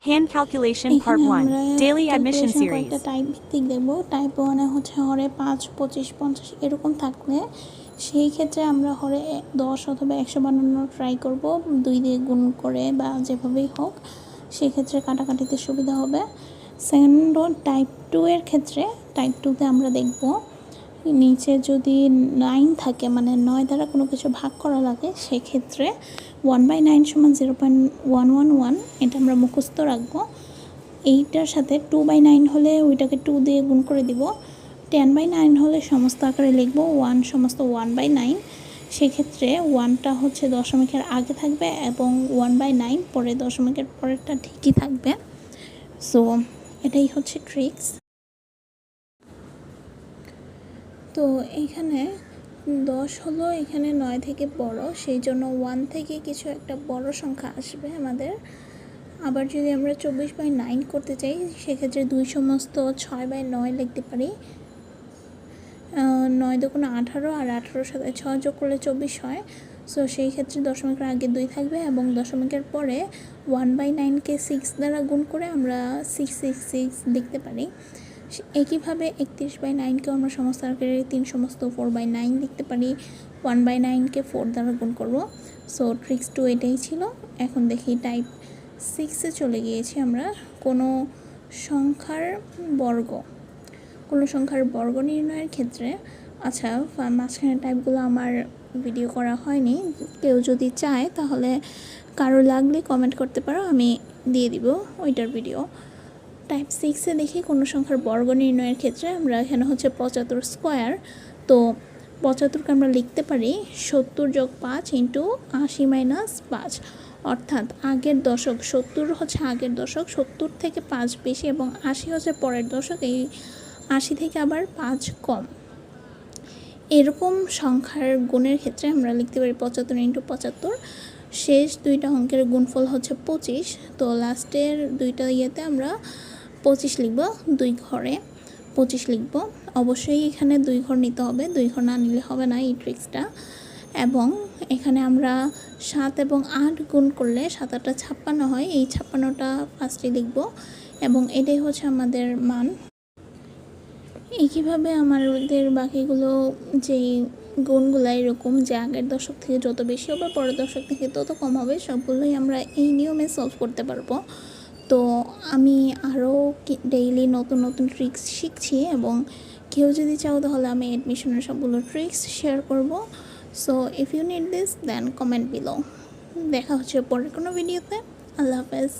Hand Calculation Part এখানে 1 আমরা Daily Admission calculation Series কয়েকটা টাইপ ভিত্তিক দেখব। টাইপ 1 হচ্ছে হরে 5, 25, 50 এরকম থাকলে সেই ক্ষেত্রে আমরা হরে 10 অথবা 100 বানানোর ট্রাই করব, 2 দিয়ে গুণ করে বা যেভাবেই হোক, সেক্ষেত্রে কাটাকাটিতে সুবিধা হবে। সেকেন্ড টাইপ 2 এর ক্ষেত্রে, টাইপ 2তে আমরা দেখব নিচে যদি 9 থাকে, মানে 9 দ্বারা কোনো কিছু ভাগ করা লাগে, সেক্ষেত্রে 1/9 = 0.111, এটা আমরা মুখস্থ রাখবো। এইটার সাথে 2/9 হলে ওইটাকে 2 দিয়ে গুণ করে দিব। 10/9 হলে সমস্ত আকারে লিখব 1 সমস্ত 1/9। সেক্ষেত্রে 1টা হচ্ছে দশমিকের আগে থাকবে এবং 1/9 পরে দশমিকের পরেরটা ঠিকই থাকবে। সো এটাই হচ্ছে ট্রিক্স। তো এখানে 10 হলো এখানে 9 থেকে বড়, সেই জন্য 1 থেকে কিছু একটা বড় সংখ্যা আসবে আমাদের। আবার যদি আমরা 24/9 করতে চাই, সেক্ষেত্রে 2 সমস্ত 6/9 লিখতে পারি। 9 দুগুণে 18 আর 18-র সাথে 6 যোগ করলে 24 হয়। সো সেই ক্ষেত্রে দশমিকের আগে 2 থাকবে এবং দশমিকের পরে 1/9কে 6 দ্বারা গুণ করে আমরা 666 লিখতে পারি। একইভাবে 31/9কেও আমরা সমস্ত আকারে 3 সমস্ত 4/9 লিখতে পারি। 1/9কে 4 দ্বারা গুণ করব। সো ট্রিক্স 2 এটাই ছিল। এখন দেখি টাইপ 6-এ চলে গিয়েছি আমরা। কোনো সংখ্যার বর্গ নির্ণয়ের ক্ষেত্রে, আচ্ছা মাঝখানে টাইপগুলো আমার ভিডিও করা হয়নি, কেউ যদি চায় তাহলে কারো লাগলে কমেন্ট করতে পারো, আমি দিয়ে দিব ওইটার ভিডিও। টাইপ 6-এ দেখি কোনো সংখ্যার বর্গ নির্ণয়ের ক্ষেত্রে আমরা এখানে হচ্ছে 75 স্কোয়ার। তো 75কে আমরা লিখতে পারি 70 যোগ 5 ইন্টু 80 মাইনাস 5, অর্থাৎ আগের দশক। 70 হচ্ছে আগের দশক, 70 থেকে 5 বেশি এবং 80 হচ্ছে পরের দশক, এই 80 থেকে আবার 5 কম। এরকম সংখ্যার গুণের ক্ষেত্রে আমরা লিখতে পারি 75 ইন্টু 75। শেষ দুইটা অঙ্কের গুণফল হচ্ছে 25। তো লাস্টের দুইটা ইয়েতে আমরা 25 লিখব, 2 ঘরে 25 লিখব। অবশ্যই এখানে 2 ঘর নিতে হবে, 2 ঘর না নিলে হবে না এই ট্রিক্সটা। এবং এখানে আমরা 7 এবং 8 গুণ করলে 7 8 56 হয়, এই 56টা ফার্স্টে লিখব এবং এটাই হচ্ছে আমাদের মান। একইভাবে আমাদের বাকিগুলো যেই গুণগুলো এরকম যে আগের দশক থেকে যত বেশি হবে পরের দশক থেকে তত কম হবে, সবগুলোই আমরা এই নিয়মে সলভ করতে পারবো। তো আমি আরও ডেইলি নতুন নতুন ট্রিক্স শিখছি এবং কেউ যদি চাও তাহলে আমি অ্যাডমিশনের সবগুলো ট্রিক্স শেয়ার করব। So if you need this then comment below. দেখা হচ্ছে পরের কোনো ভিডিওতে। আল্লাহ হাফেজ।